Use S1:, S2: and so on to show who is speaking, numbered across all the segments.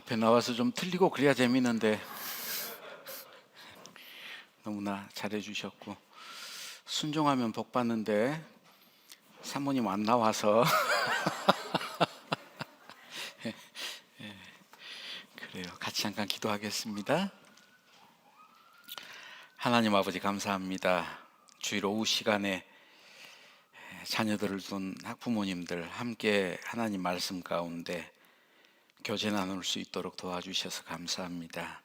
S1: 앞에 나와서 좀 틀리고 그래야 재밌는데 너무나 잘해주셨고, 순종하면 복 받는데 사모님 안 나와서 그래요. 같이 잠깐 기도하겠습니다. 하나님 아버지 감사합니다. 주일 오후 시간에 자녀들을 둔 학부모님들 함께 하나님 말씀 가운데 교제 나눌 수 있도록 도와주셔서 감사합니다.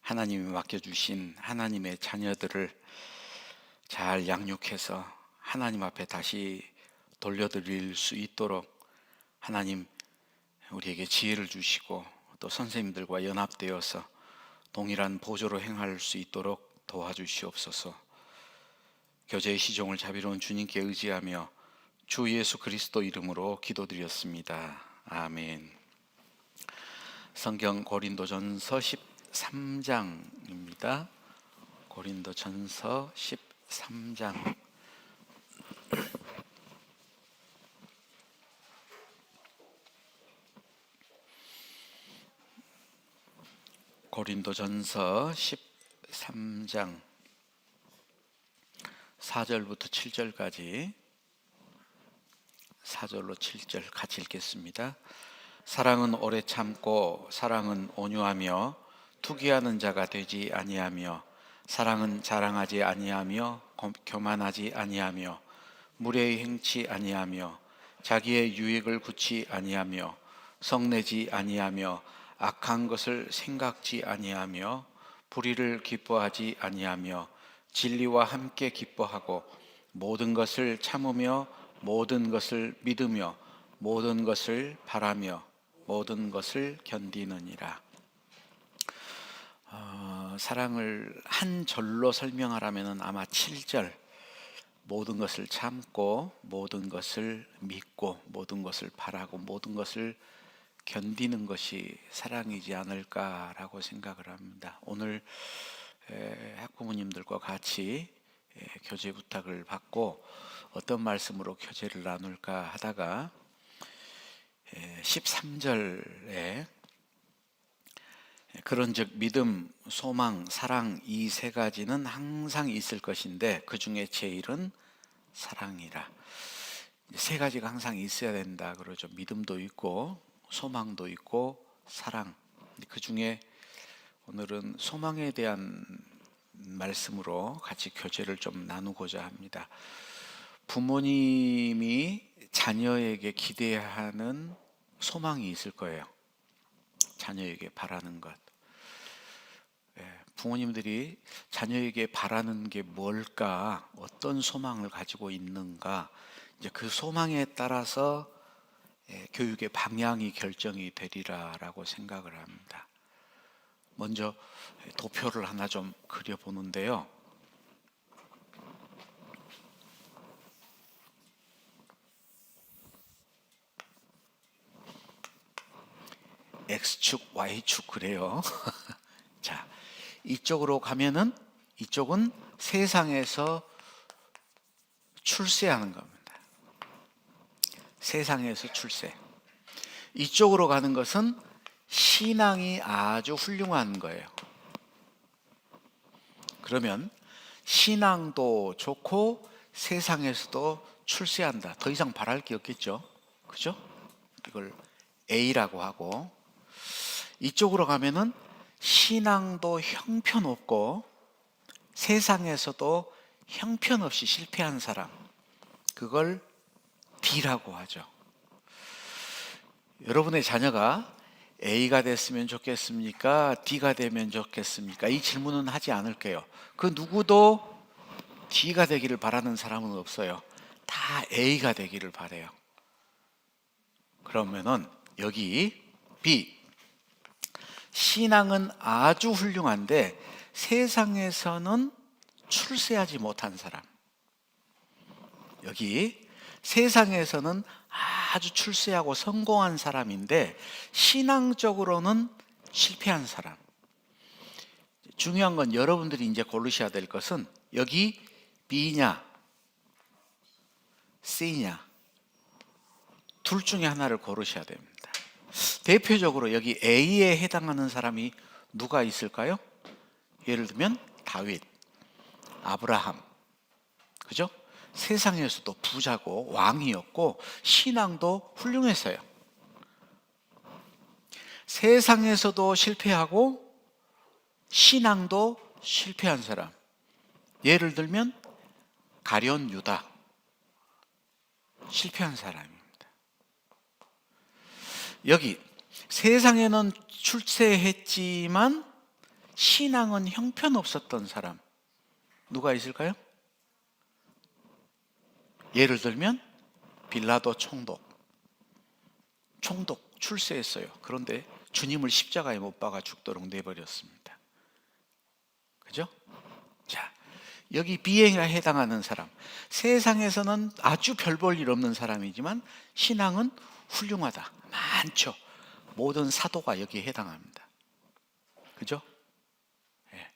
S1: 하나님이 맡겨주신 하나님의 자녀들을 잘 양육해서 하나님 앞에 다시 돌려드릴 수 있도록 하나님 우리에게 지혜를 주시고 또 선생님들과 연합되어서 동일한 보조로 행할 수 있도록 도와주시옵소서. 교제의 시종을 자비로운 주님께 의지하며 주 예수 그리스도 이름으로 기도드렸습니다. 아멘. 성경 고린도전서 13장입니다. 고린도전서 13장. 고린도전서 13장 4절부터 7절까지 4절로 7절 같이 읽겠습니다. 사랑은 오래 참고 사랑은 온유하며 투기하는 자가 되지 아니하며 사랑은 자랑하지 아니하며 교만하지 아니하며 무례히 행치 아니하며 자기의 유익을 굳지 아니하며 성내지 아니하며 악한 것을 생각지 아니하며 불의를 기뻐하지 아니하며 진리와 함께 기뻐하고 모든 것을 참으며 모든 것을 믿으며 모든 것을 바라며 모든 것을 견디느니라. 사랑을 한 절로 설명하라면 아마 7절, 모든 것을 참고 모든 것을 믿고 모든 것을 바라고 모든 것을 견디는 것이 사랑이지 않을까라고 생각을 합니다. 오늘 학부모님들과 같이 교제 부탁을 받고 어떤 말씀으로 교제를 나눌까 하다가 13절에 그런즉 믿음, 소망, 사랑 이 세 가지는 항상 있을 것인데 그 중에 제일은 사랑이라. 세 가지가 항상 있어야 된다 그러죠. 믿음도 있고 소망도 있고 사랑. 그 중에 오늘은 소망에 대한 말씀으로 같이 교제를 좀 나누고자 합니다. 부모님이 자녀에게 기대하는 소망이 있을 거예요. 자녀에게 바라는 것. 부모님들이 자녀에게 바라는 게 뭘까? 어떤 소망을 가지고 있는가? 이제 그 소망에 따라서 교육의 방향이 결정이 되리라라고 생각을 합니다. 먼저 도표를 하나 좀 그려보는데요. X축, Y축 그래요. 자, 이쪽으로 가면은 이쪽은 세상에서 출세하는 겁니다. 세상에서 출세. 이쪽으로 가는 것은 신앙이 아주 훌륭한 거예요. 그러면 신앙도 좋고 세상에서도 출세한다. 더 이상 바랄 게 없겠죠. 그죠? 이걸 A라고 하고, 이쪽으로 가면은 신앙도 형편없고 세상에서도 형편없이 실패한 사람, 그걸 D라고 하죠. 여러분의 자녀가 A가 됐으면 좋겠습니까? D가 되면 좋겠습니까? 이 질문은 하지 않을게요. 그 누구도 D가 되기를 바라는 사람은 없어요. 다 A가 되기를 바라요. 그러면은 여기 B, 신앙은 아주 훌륭한데 세상에서는 출세하지 못한 사람. 여기 세상에서는 아주 출세하고 성공한 사람인데 신앙적으로는 실패한 사람. 중요한 건 여러분들이 이제 고르셔야 될 것은 여기 B냐 C냐 둘 중에 하나를 고르셔야 됩니다. 대표적으로 여기 A에 해당하는 사람이 누가 있을까요? 예를 들면 다윗, 아브라함, 그죠? 세상에서도 부자고 왕이었고 신앙도 훌륭했어요. 세상에서도 실패하고 신앙도 실패한 사람, 예를 들면 가룟 유다, 실패한 사람입니다. 여기 세상에는 출세했지만 신앙은 형편없었던 사람 누가 있을까요? 예를 들면 빌라도 총독 출세했어요. 그런데 주님을 십자가에 못 박아 죽도록 내버렸습니다. 그죠? 자, 여기 B에 해당하는 사람, 세상에서는 아주 별 볼 일 없는 사람이지만 신앙은 훌륭하다, 많죠. 모든 사도가 여기에 해당합니다. 그죠? 네.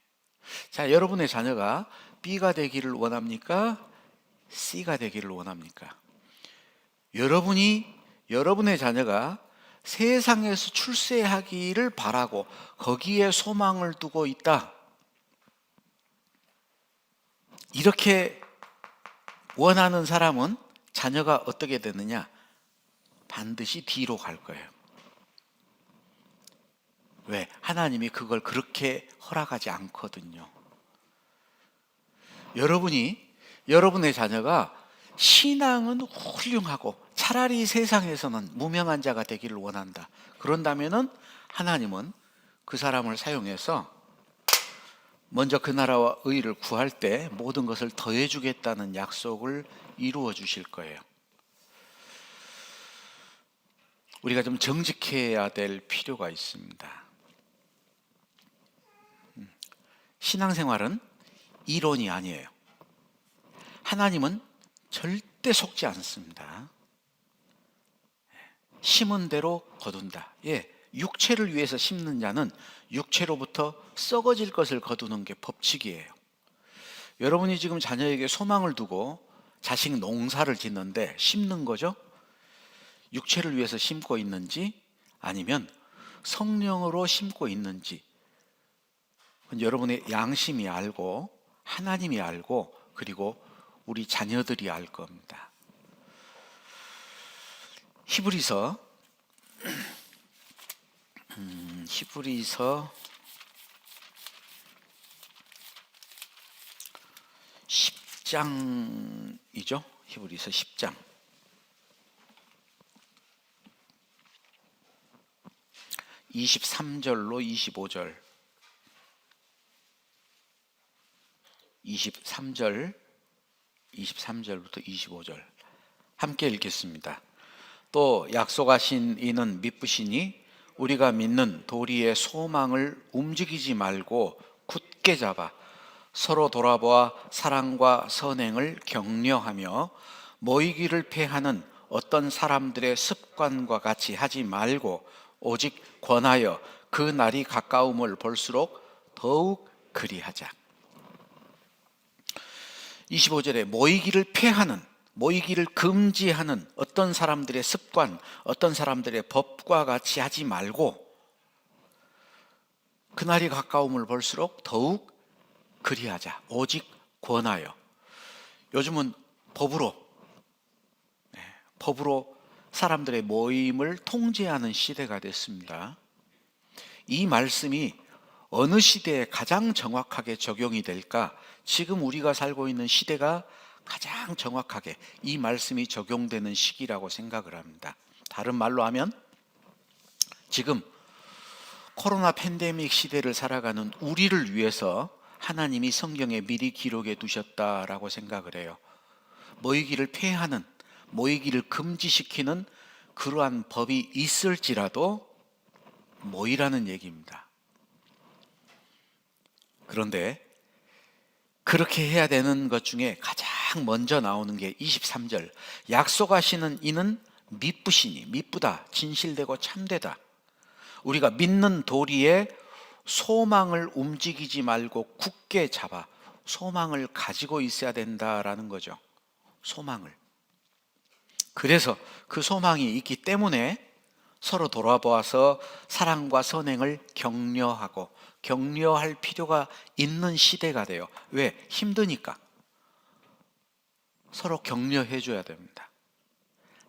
S1: 자, 여러분의 자녀가 B가 되기를 원합니까? C가 되기를 원합니까? 여러분의 자녀가 세상에서 출세하기를 바라고 거기에 소망을 두고 있다, 이렇게 원하는 사람은 자녀가 어떻게 되느냐? 반드시 D로 갈 거예요. 왜? 하나님이 그걸 그렇게 허락하지 않거든요. 여러분의 자녀가 신앙은 훌륭하고 차라리 세상에서는 무명한 자가 되기를 원한다, 그런다면은 하나님은 그 사람을 사용해서 먼저 그 나라와 의를 구할 때 모든 것을 더해 주겠다는 약속을 이루어 주실 거예요. 우리가 좀 정직해야 될 필요가 있습니다. 신앙생활은 이론이 아니에요. 하나님은 절대 속지 않습니다. 심은 대로 거둔다. 육체를 위해서 심는 자는 육체로부터 썩어질 것을 거두는 게 법칙이에요. 여러분이 지금 자녀에게 소망을 두고 자식 농사를 짓는데 심는 거죠? 육체를 위해서 심고 있는지 아니면 성령으로 심고 있는지 여러분의 양심이 알고 하나님이 알고 그리고 우리 자녀들이 알 겁니다. 히브리서 10장이죠. 히브리서 10장 23절로 25절 23절부터 25절 함께 읽겠습니다. 또 약속하신 이는 미쁘시니 우리가 믿는 도리의 소망을 움직이지 말고 굳게 잡아 서로 돌아보아 사랑과 선행을 격려하며 모이기를 패하는 어떤 사람들의 습관과 같이 하지 말고 오직 권하여 그 날이 가까움을 볼수록 더욱 그리하자. 25절에 모이기를 패하는, 모이기를 금지하는 어떤 사람들의 습관, 어떤 사람들의 법과 같이 하지 말고 그날이 가까움을 볼수록 더욱 그리하자. 오직 권하여. 요즘은 법으로 사람들의 모임을 통제하는 시대가 됐습니다. 이 말씀이 어느 시대에 가장 정확하게 적용이 될까? 지금 우리가 살고 있는 시대가 가장 정확하게 이 말씀이 적용되는 시기라고 생각을 합니다. 다른 말로 하면 지금 코로나 팬데믹 시대를 살아가는 우리를 위해서 하나님이 성경에 미리 기록해 두셨다라고 생각을 해요. 모이기를 폐하는, 모이기를 금지시키는 그러한 법이 있을지라도 모이라는 얘기입니다. 그런데 그렇게 해야 되는 것 중에 가장 먼저 나오는 게 23절. 약속하시는 이는 미쁘시니, 미쁘다, 진실되고 참되다. 우리가 믿는 도리에 소망을 움직이지 말고 굳게 잡아 소망을 가지고 있어야 된다라는 거죠. 소망을. 그래서 그 소망이 있기 때문에 서로 돌아보아서 사랑과 선행을 격려할 필요가 있는 시대가 돼요. 왜? 힘드니까. 서로 격려해 줘야 됩니다.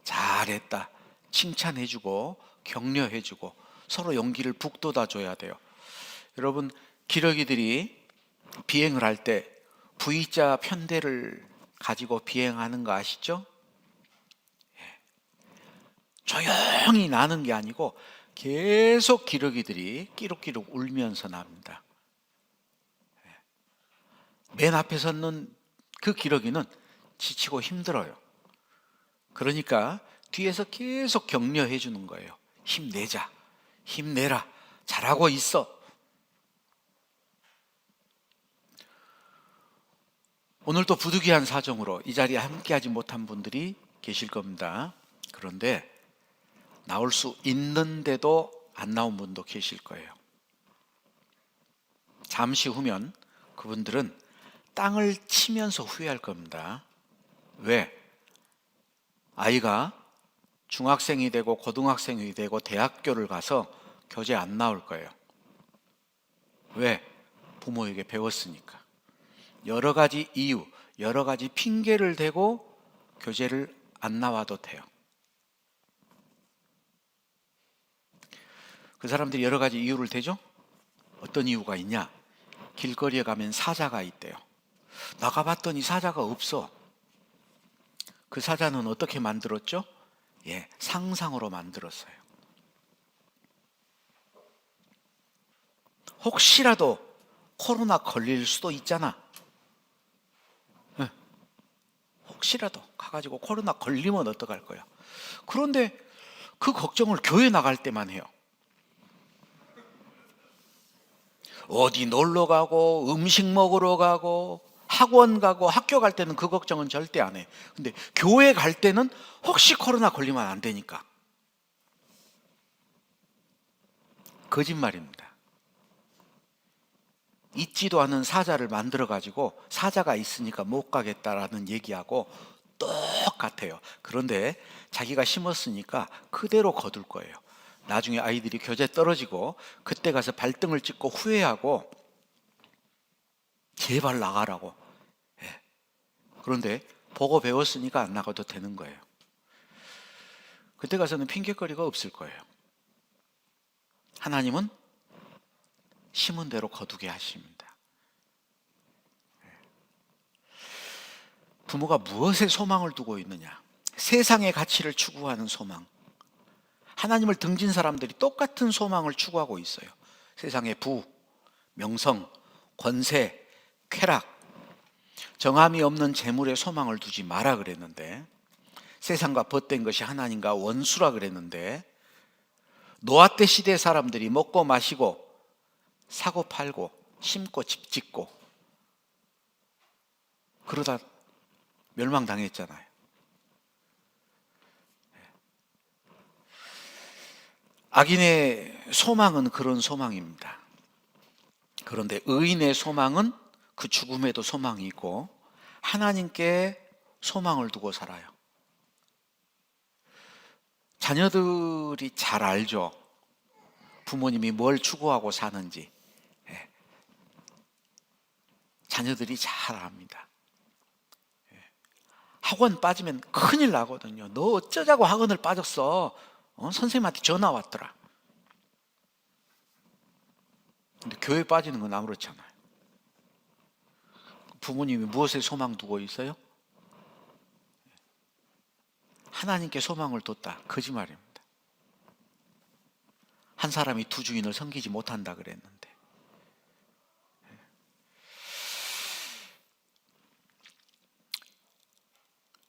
S1: 잘했다 칭찬해 주고 격려해 주고 서로 용기를 북돋아 줘야 돼요. 여러분, 기러기들이 비행을 할 때 V자 편대를 가지고 비행하는 거 아시죠? 조용히 나는 게 아니고 계속 기러기들이 끼룩끼룩 울면서 납니다. 맨 앞에 섰는 그 기러기는 지치고 힘들어요. 그러니까 뒤에서 계속 격려해 주는 거예요. 힘내자, 힘내라, 잘하고 있어. 오늘도 부득이한 사정으로 이 자리에 함께하지 못한 분들이 계실 겁니다. 그런데 나올 수 있는데도 안 나온 분도 계실 거예요. 잠시 후면 그분들은 땅을 치면서 후회할 겁니다. 왜? 아이가 중학생이 되고 고등학생이 되고 대학교를 가서 교재 안 나올 거예요. 왜? 부모에게 배웠으니까. 여러 가지 이유, 여러 가지 핑계를 대고 교재를 안 나와도 돼요. 그 사람들이 여러 가지 이유를 대죠? 어떤 이유가 있냐? 길거리에 가면 사자가 있대요. 나가봤더니 사자가 없어. 그 사자는 어떻게 만들었죠? 상상으로 만들었어요. 혹시라도 코로나 걸릴 수도 있잖아. 혹시라도 가가지고 코로나 걸리면 어떡할 거야. 그런데 그 걱정을 교회 나갈 때만 해요. 어디 놀러 가고 음식 먹으러 가고 학원 가고 학교 갈 때는 그 걱정은 절대 안 해. 근데 교회 갈 때는 혹시 코로나 걸리면 안 되니까. 거짓말입니다. 있지도 않은 사자를 만들어 가지고 사자가 있으니까 못 가겠다라는 얘기하고 똑같아요. 그런데 자기가 심었으니까 그대로 거둘 거예요. 나중에 아이들이 교재 떨어지고 그때 가서 발등을 찍고 후회하고 제발 나가라고. 그런데 보고 배웠으니까 안 나가도 되는 거예요. 그때 가서는 핑계거리가 없을 거예요. 하나님은 심은 대로 거두게 하십니다. 부모가 무엇에 소망을 두고 있느냐? 세상의 가치를 추구하는 소망. 하나님을 등진 사람들이 똑같은 소망을 추구하고 있어요. 세상의 부, 명성, 권세, 쾌락, 정함이 없는 재물에 소망을 두지 마라 그랬는데, 세상과 벗된 것이 하나님과 원수라 그랬는데, 노아 때 시대 사람들이 먹고 마시고 사고 팔고 심고 집 짓고 그러다 멸망당했잖아요. 악인의 소망은 그런 소망입니다. 그런데 의인의 소망은 그 죽음에도 소망이 있고 하나님께 소망을 두고 살아요. 자녀들이 잘 알죠. 부모님이 뭘 추구하고 사는지. 자녀들이 잘 압니다. 학원 빠지면 큰일 나거든요. 너 어쩌자고 학원을 빠졌어? 선생님한테 전화 왔더라. 근데 교회 빠지는 건 아무렇잖아요. 부모님이 무엇에 소망 두고 있어요? 하나님께 소망을 뒀다. 거짓말입니다. 한 사람이 두 주인을 섬기지 못한다 그랬는데.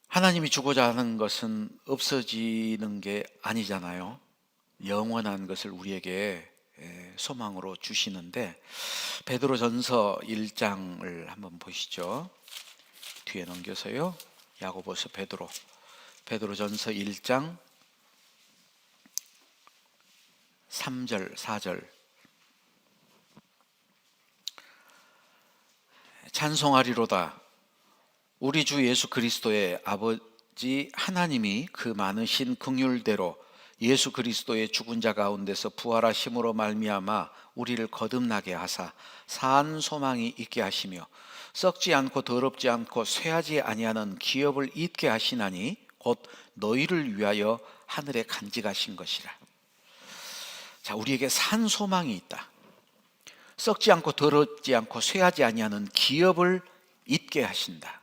S1: 하나님이 주고자 하는 것은 없어지는 게 아니잖아요. 영원한 것을 우리에게 소망으로 주시는데, 베드로전서 1장을 한번 보시죠. 뒤에 넘겨서요. 야고보서 베드로전서 1장 3절 4절. 찬송하리로다. 우리 주 예수 그리스도의 아버지 하나님이 그 많으신 긍휼대로 예수 그리스도의 죽은 자 가운데서 부활하심으로 말미암아 우리를 거듭나게 하사 산 소망이 있게 하시며 썩지 않고 더럽지 않고 쇠하지 아니하는 기업을 잊게 하시나니 곧 너희를 위하여 하늘에 간직하신 것이라. 자, 우리에게 산 소망이 있다. 썩지 않고 더럽지 않고 쇠하지 아니하는 기업을 잊게 하신다.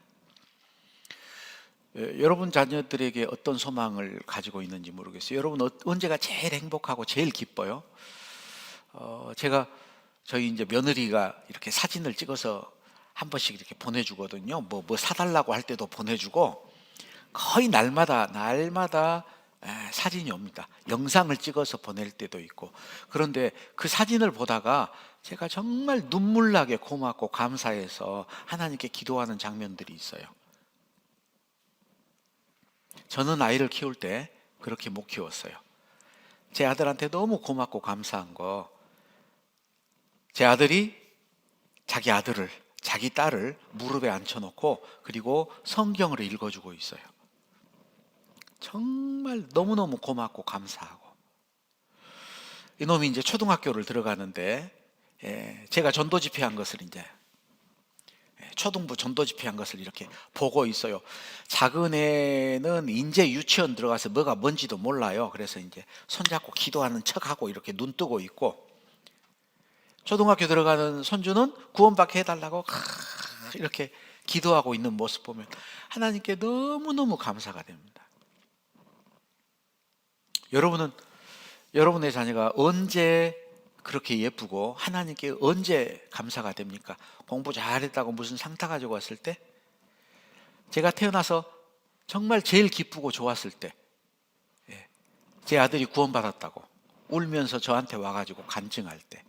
S1: 여러분 자녀들에게 어떤 소망을 가지고 있는지 모르겠어요. 여러분 언제가 제일 행복하고 제일 기뻐요? 제가 저희 이제 며느리가 이렇게 사진을 찍어서 한 번씩 이렇게 보내주거든요. 뭐 사달라고 할 때도 보내주고 거의 날마다 사진이 옵니다. 영상을 찍어서 보낼 때도 있고. 그런데 그 사진을 보다가 제가 정말 눈물나게 고맙고 감사해서 하나님께 기도하는 장면들이 있어요. 저는 아이를 키울 때 그렇게 못 키웠어요. 제 아들한테 너무 고맙고 감사한 거, 제 아들이 자기 딸을 무릎에 앉혀놓고 그리고 성경을 읽어주고 있어요. 정말 너무너무 고맙고 감사하고. 이놈이 이제 초등학교를 들어가는데 제가 전도 집회한 것을 이제 초등부 전도 집회한 것을 이렇게 보고 있어요. 작은 애는 이제 유치원 들어가서 뭐가 뭔지도 몰라요. 그래서 이제 손잡고 기도하는 척하고 이렇게 눈 뜨고 있고, 초등학교 들어가는 손주는 구원받게 해달라고 이렇게 기도하고 있는 모습 보면 하나님께 너무너무 감사가 됩니다. 여러분은 여러분의 자녀가 언제 그렇게 예쁘고 하나님께 언제 감사가 됩니까? 공부 잘했다고 무슨 상 타가지고 왔을 때, 제가 태어나서 정말 제일 기쁘고 좋았을 때, 제 아들이 구원받았다고 울면서 저한테 와가지고 간증할 때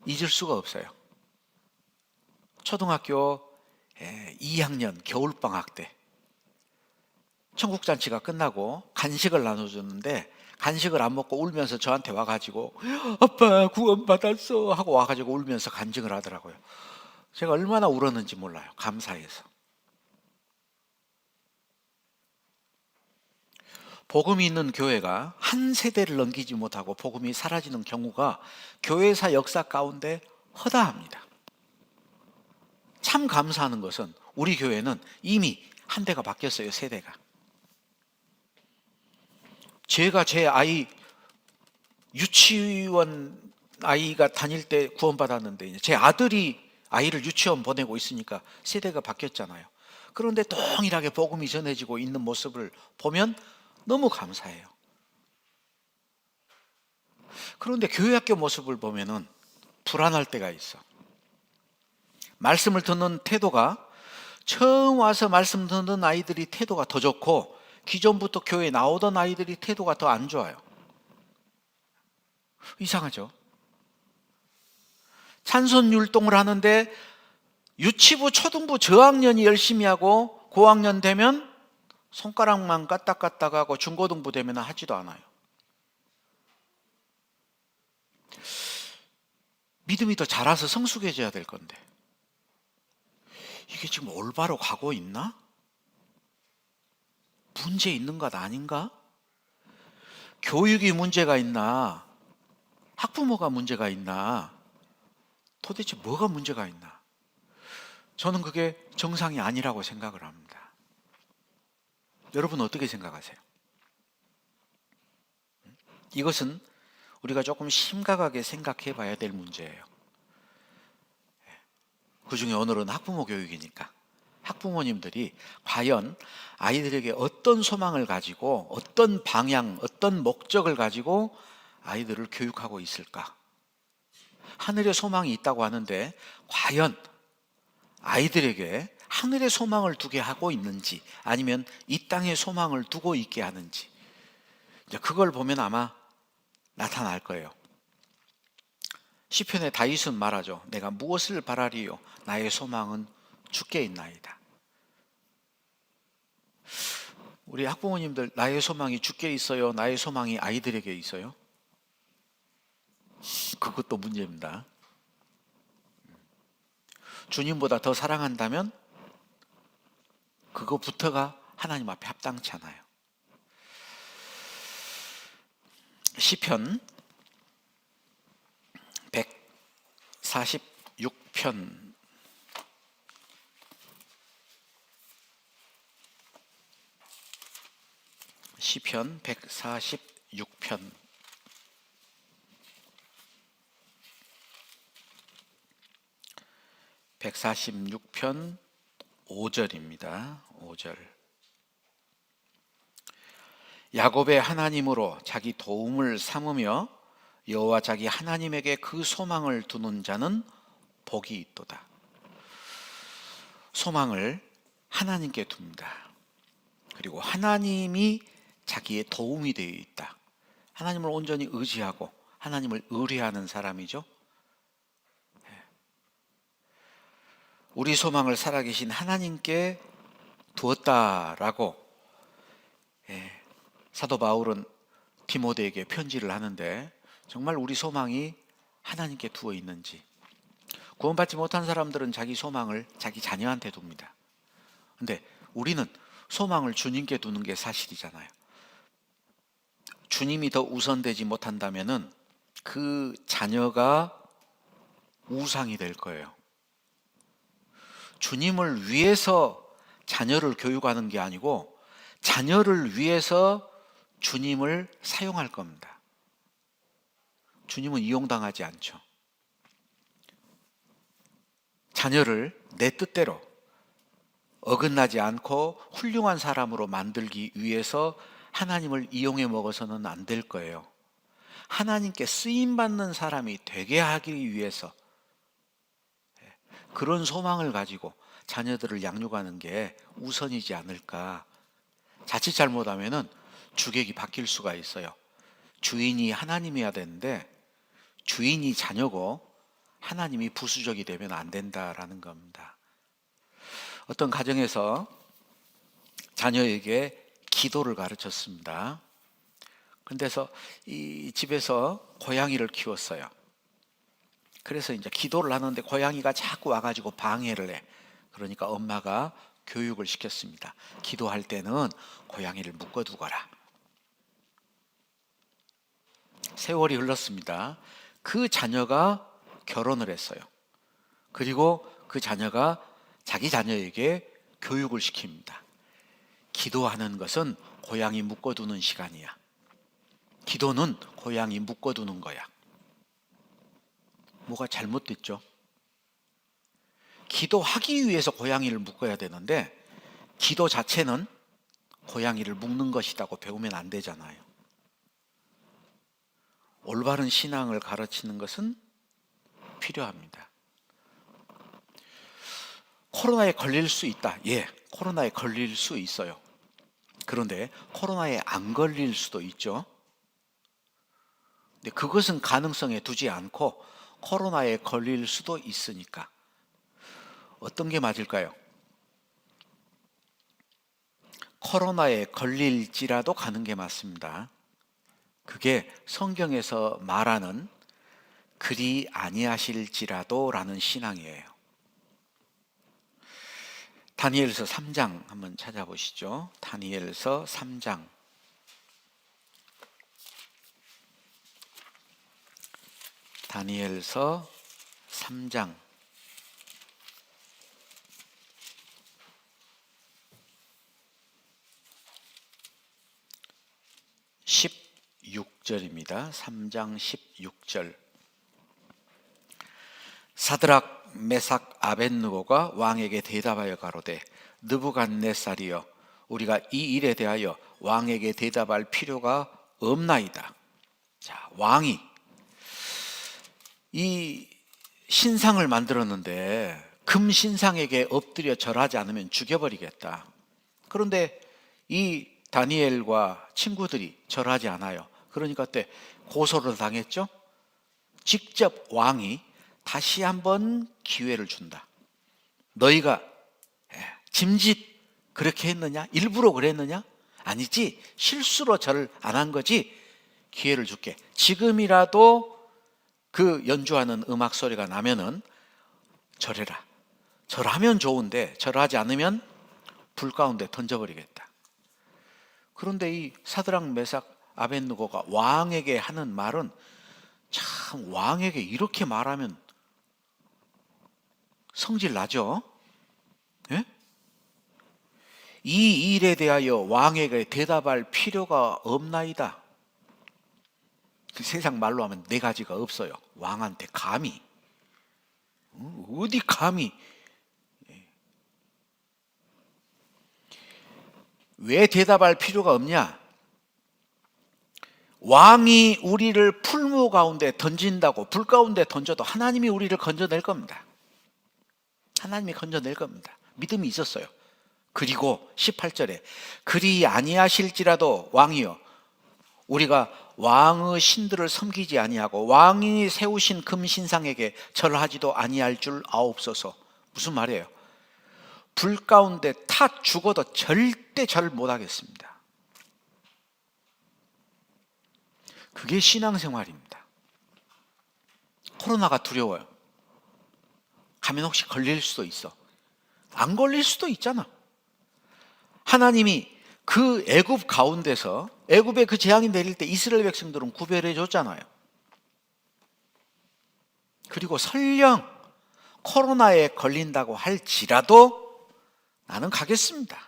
S1: 잊을 수가 없어요. 초등학교 2학년 겨울방학 때 천국잔치가 끝나고 간식을 나눠줬는데 간식을 안 먹고 울면서 저한테 와가지고 아빠 구원받았어 하고 와가지고 울면서 간증을 하더라고요. 제가 얼마나 울었는지 몰라요. 감사해서. 복음이 있는 교회가 한 세대를 넘기지 못하고 복음이 사라지는 경우가 교회사 역사 가운데 허다합니다. 참 감사하는 것은 우리 교회는 이미 한 대가 바뀌었어요. 세대가. 제가 제 아이 유치원 아이가 다닐 때 구원받았는데 제 아들이 아이를 유치원 보내고 있으니까 세대가 바뀌었잖아요. 그런데 동일하게 복음이 전해지고 있는 모습을 보면 너무 감사해요. 그런데 교회학교 모습을 보면은 불안할 때가 있어. 말씀을 듣는 태도가, 처음 와서 말씀 듣는 아이들이 태도가 더 좋고 기존부터 교회에 나오던 아이들이 태도가 더 안 좋아요. 이상하죠? 찬송 율동을 하는데 유치부, 초등부 저학년이 열심히 하고 고학년 되면 손가락만 까딱까딱 하고 중고등부 되면 하지도 않아요. 믿음이 더 자라서 성숙해져야 될 건데 이게 지금 올바로 가고 있나? 문제 있는 것 아닌가? 교육이 문제가 있나? 학부모가 문제가 있나? 도대체 뭐가 문제가 있나? 저는 그게 정상이 아니라고 생각을 합니다. 여러분 어떻게 생각하세요? 이것은 우리가 조금 심각하게 생각해 봐야 될 문제예요. 그 중에 오늘은 학부모 교육이니까 학부모님들이 과연 아이들에게 어떤 소망을 가지고 어떤 방향, 어떤 목적을 가지고 아이들을 교육하고 있을까? 하늘의 소망이 있다고 하는데 과연 아이들에게 하늘의 소망을 두게 하고 있는지 아니면 이 땅의 소망을 두고 있게 하는지, 이제 그걸 보면 아마 나타날 거예요. 시편의 다윗은 말하죠. 내가 무엇을 바라리요? 나의 소망은 주께 있나이다. 우리 학부모님들 나의 소망이 주께 있어요? 나의 소망이 아이들에게 있어요? 그것도 문제입니다. 주님보다 더 사랑한다면 그거부터가 하나님 앞에 합당치 않아요. 시편 146편 시편 146편 146편 5절입니다. 5절. 야곱의 하나님으로 자기 도움을 삼으며 여호와 자기 하나님에게 그 소망을 두는 자는 복이 있도다. 소망을 하나님께 둡니다. 그리고 하나님이 자기의 도움이 되어 있다. 하나님을 온전히 의지하고 하나님을 의뢰하는 사람이죠. 우리 소망을 살아계신 하나님께 두었다라고 사도 바울은 디모데에게 편지를 하는데, 정말 우리 소망이 하나님께 두어 있는지. 구원받지 못한 사람들은 자기 소망을 자기 자녀한테 둡니다. 근데 우리는 소망을 주님께 두는 게 사실이잖아요. 주님이 더 우선되지 못한다면은 그 자녀가 우상이 될 거예요. 주님을 위해서 자녀를 교육하는 게 아니고 자녀를 위해서 주님을 사용할 겁니다. 주님은 이용당하지 않죠. 자녀를 내 뜻대로 어긋나지 않고 훌륭한 사람으로 만들기 위해서 하나님을 이용해 먹어서는 안 될 거예요. 하나님께 쓰임받는 사람이 되게 하기 위해서 그런 소망을 가지고 자녀들을 양육하는 게 우선이지 않을까. 자칫 잘못하면은 주객이 바뀔 수가 있어요. 주인이 하나님이어야 되는데 주인이 자녀고 하나님이 부수적이 되면 안 된다라는 겁니다. 어떤 가정에서 자녀에게 기도를 가르쳤습니다. 그래서 이 집에서 고양이를 키웠어요. 그래서 이제 기도를 하는데 고양이가 자꾸 와가지고 방해를 해. 그러니까 엄마가 교육을 시켰습니다. 기도할 때는 고양이를 묶어두거라. 세월이 흘렀습니다. 그 자녀가 결혼을 했어요. 그리고 그 자녀가 자기 자녀에게 교육을 시킵니다. 기도하는 것은 고양이 묶어두는 시간이야. 기도는 고양이 묶어두는 거야. 뭐가 잘못됐죠? 기도하기 위해서 고양이를 묶어야 되는데 기도 자체는 고양이를 묶는 것이라고 배우면 안 되잖아요. 올바른 신앙을 가르치는 것은 필요합니다. 코로나에 걸릴 수 있다. 예, 코로나에 걸릴 수 있어요. 그런데 코로나에 안 걸릴 수도 있죠. 근데 그것은 가능성에 두지 않고 코로나에 걸릴 수도 있으니까 어떤 게 맞을까요? 코로나에 걸릴지라도 가는 게 맞습니다. 그게 성경에서 말하는 그리 아니하실지라도 라는 신앙이에요. 다니엘서 3장 한번 찾아보시죠. 다니엘서 3장. 다니엘서 3장 16절입니다. 3장 16절. 사드락 메삭 아벳느고가 왕에게 대답하여 가로되 느부갓네살이여 우리가 이 일에 대하여 왕에게 대답할 필요가 없나이다. 자, 왕이 이 신상을 만들었는데 금 신상에게 엎드려 절하지 않으면 죽여버리겠다. 그런데 이 다니엘과 친구들이 절하지 않아요. 그러니까 그때 고소를 당했죠. 직접 왕이 다시 한번 기회를 준다. 너희가 짐짓 그렇게 했느냐? 일부러 그랬느냐? 아니지. 실수로 절을 안 한 거지. 기회를 줄게. 지금이라도 그 연주하는 음악 소리가 나면은 절해라. 절하면 좋은데 절하지 않으면 불 가운데 던져버리겠다. 그런데 이 사드락 메삭 아벳느고가 왕에게 하는 말은 참, 왕에게 이렇게 말하면 성질 나죠? 예? 이 일에 대하여 왕에게 대답할 필요가 없나이다. 그 세상 말로 하면 네 가지가 없어요. 왕한테 감히. 어디 감히. 왜 대답할 필요가 없냐? 왕이 우리를 풀무 가운데 던진다고, 불 가운데 던져도 하나님이 우리를 건져낼 겁니다. 하나님이 건져낼 겁니다. 믿음이 있었어요. 그리고 18절에 그리 아니하실지라도 왕이여, 우리가 왕의 신들을 섬기지 아니하고 왕이 세우신 금신상에게 절하지도 아니할 줄 아옵소서. 무슨 말이에요? 불 가운데 타 죽어도 절대 절 못하겠습니다. 그게 신앙생활입니다. 코로나가 두려워요. 가면 혹시 걸릴 수도 있어. 안 걸릴 수도 있잖아. 하나님이 그 애굽 가운데서, 애굽에 그 재앙이 내릴 때 이스라엘 백성들은 구별해 줬잖아요. 그리고 설령 코로나에 걸린다고 할지라도 나는 가겠습니다.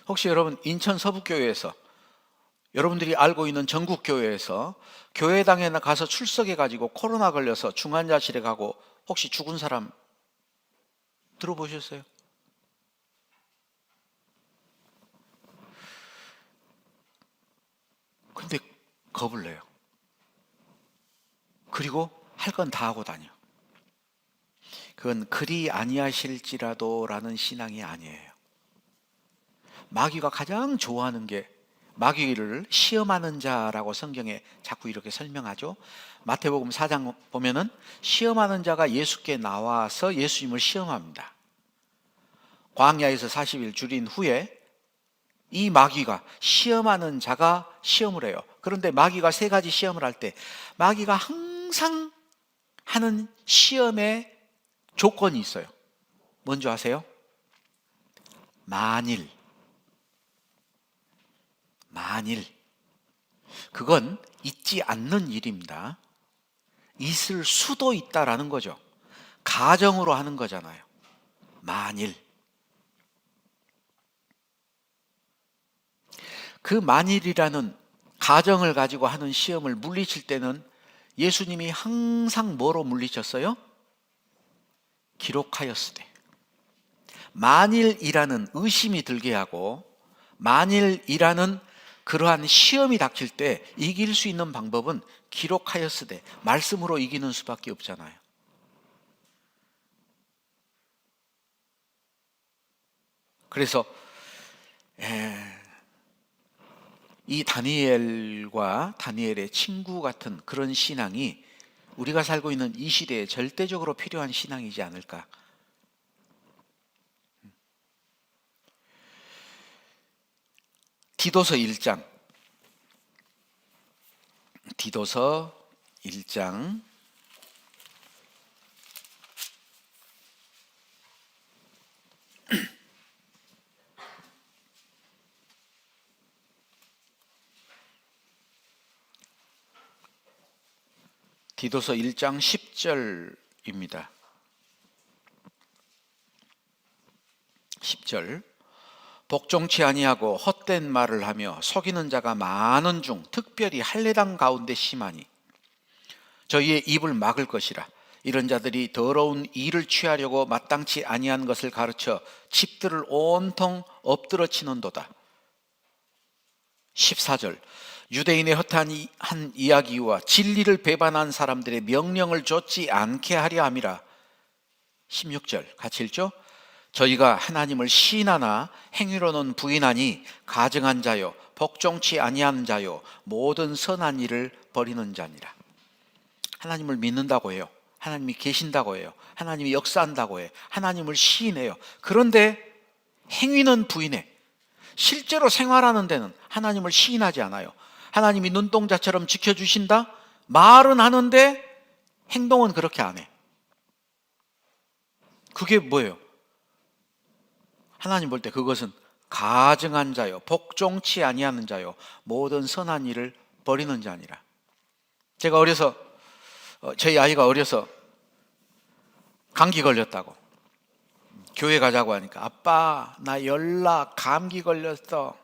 S1: 혹시 여러분 인천 서북교회에서, 여러분들이 알고 있는 전국교회에서 교회당에 가서 출석해가지고 코로나 걸려서 중환자실에 가고 혹시 죽은 사람 들어보셨어요? 근데 겁을 내요. 그리고 할 건 다 하고 다녀. 그건 그리 아니하실지라도 라는 신앙이 아니에요. 마귀가 가장 좋아하는 게, 마귀를 시험하는 자라고 성경에 자꾸 이렇게 설명하죠. 마태복음 4장 보면은 시험하는 자가 예수께 나와서 예수님을 시험합니다. 광야에서 40일 줄인 후에 이 마귀가, 시험하는 자가 시험을 해요. 그런데 마귀가 세 가지 시험을 할 때 마귀가 항상 하는 시험의 조건이 있어요. 뭔지 아세요? 만일. 그건 있지 않는 일입니다. 있을 수도 있다라는 거죠. 가정으로 하는 거잖아요. 만일. 그 만일이라는 가정을 가지고 하는 시험을 물리칠 때는 예수님이 항상 뭐로 물리쳤어요? 기록하였으되. 만일이라는 의심이 들게 하고, 만일이라는 그러한 시험이 닥칠 때 이길 수 있는 방법은 기록하였으되, 말씀으로 이기는 수밖에 없잖아요. 그래서 이 다니엘과 다니엘의 친구 같은 그런 신앙이 우리가 살고 있는 이 시대에 절대적으로 필요한 신앙이지 않을까. 디도서 1장. 디도서 1장 10절입니다. 10절. 복종치 아니하고 헛된 말을 하며 속이는 자가 많은 중 특별히 할례당 가운데 심하니 저희의 입을 막을 것이라. 이런 자들이 더러운 일을 취하려고 마땅치 아니한 것을 가르쳐 집들을 온통 엎드러 치는도다. 14절. 유대인의 헛한 이야기와 진리를 배반한 사람들의 명령을 좇지 않게 하려 함이라. 16절 같이 읽죠. 저희가 하나님을 시인하나 행위로는 부인하니 가증한 자요 복종치 아니하는 자요 모든 선한 일을 버리는 자니라. 하나님을 믿는다고 해요. 하나님이 계신다고 해요. 하나님이 역사한다고 해. 하나님을 시인해요. 그런데 행위는 부인해. 실제로 생활하는 데는 하나님을 시인하지 않아요. 하나님이 눈동자처럼 지켜주신다? 말은 하는데 행동은 그렇게 안 해. 그게 뭐예요? 하나님 볼 때 그것은 가증한 자요 복종치 아니하는 자요 모든 선한 일을 버리는 자니라. 제가 어려서 저희 아이가 어려서 감기 걸렸다고 교회 가자고 하니까 아빠 나 열나 감기 걸렸어.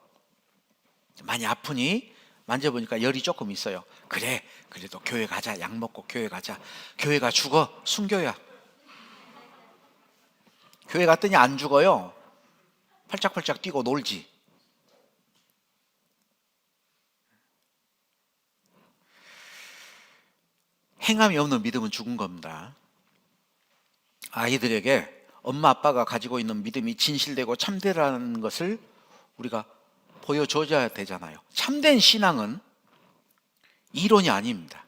S1: 많이 아프니? 만져보니까 열이 조금 있어요. 그래 그래도 교회 가자. 약 먹고 교회 가자. 교회가 죽어? 순교야. 교회 갔더니 안 죽어요. 팔짝팔짝 뛰고 놀지. 행함이 없는 믿음은 죽은 겁니다. 아이들에게 엄마 아빠가 가지고 있는 믿음이 진실되고 참되라는 것을 우리가 보여줘야 되잖아요. 참된 신앙은 이론이 아닙니다.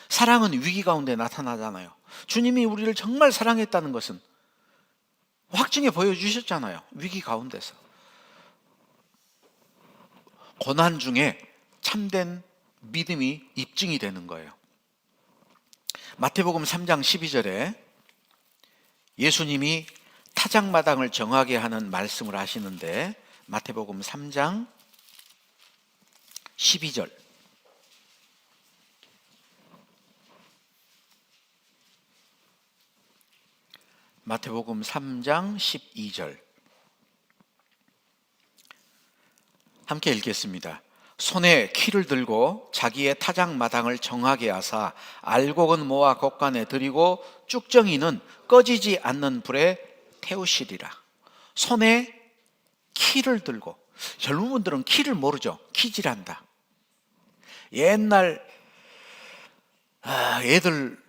S1: 사랑은 위기 가운데 나타나잖아요. 주님이 우리를 정말 사랑했다는 것은 확증해 보여주셨잖아요. 위기 가운데서. 고난 중에 참된 믿음이 입증이 되는 거예요. 마태복음 3장 12절에 예수님이 타작마당을 정하게 하는 말씀을 하시는데 마태복음 3장 12절 마태복음 3장 12절 함께 읽겠습니다. 손에 키를 들고 자기의 타작마당을 정하게 하사 알곡은 모아 곡간에 들이고 쭉정이는 꺼지지 않는 불에 태우시리라. 손에 키를 들고, 젊은 분들은 키를 모르죠. 키질한다. 옛날 애들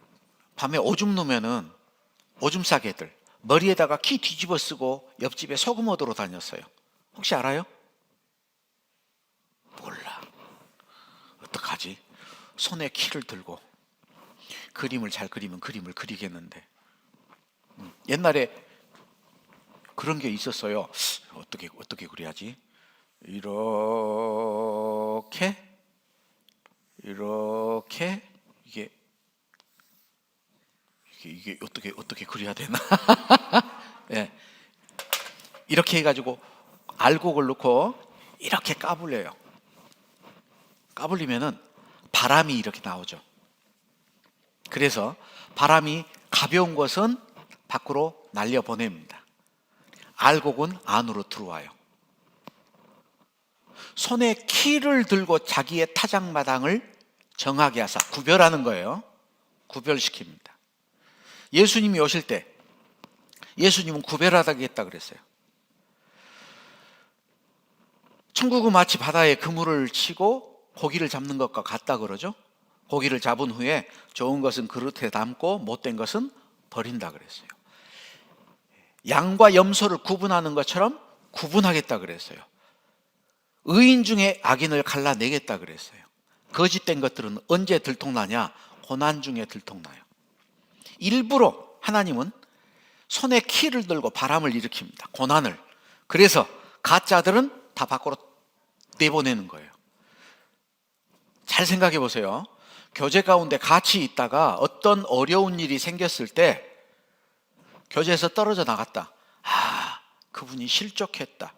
S1: 밤에 오줌 누면은 오줌 싸개들 머리에다가 키 뒤집어 쓰고 옆집에 소금 얻으러 다녔어요. 혹시 알아요? 몰라. 어떡하지? 손에 키를 들고 그림을 잘 그리면 그림을 그리겠는데 옛날에 그런 게 있었어요. 어떻게 그려야지? 이렇게 이게 어떻게 그려야 되나? 네. 이렇게 해가지고 알곡을 넣고 이렇게 까불려요. 까불리면은 바람이 이렇게 나오죠. 그래서 바람이 가벼운 것은 밖으로 날려 보냅니다. 알곡은 안으로 들어와요. 손에 키를 들고 자기의 타작마당을 정하게 하사 구별하는 거예요. 구별시킵니다. 예수님이 오실 때 예수님은 구별하다겠다 그랬어요. 천국은 마치 바다에 그물을 치고 고기를 잡는 것과 같다 그러죠. 고기를 잡은 후에 좋은 것은 그릇에 담고 못된 것은 버린다 그랬어요. 양과 염소를 구분하는 것처럼 구분하겠다 그랬어요. 의인 중에 악인을 갈라내겠다 그랬어요. 거짓된 것들은 언제 들통나냐? 고난 중에 들통나요. 일부러 하나님은 손에 키를 들고 바람을 일으킵니다. 고난을. 그래서 가짜들은 다 밖으로 내보내는 거예요. 잘 생각해 보세요. 교제 가운데 같이 있다가 어떤 어려운 일이 생겼을 때 교제에서 떨어져 나갔다. 그분이 실족했다.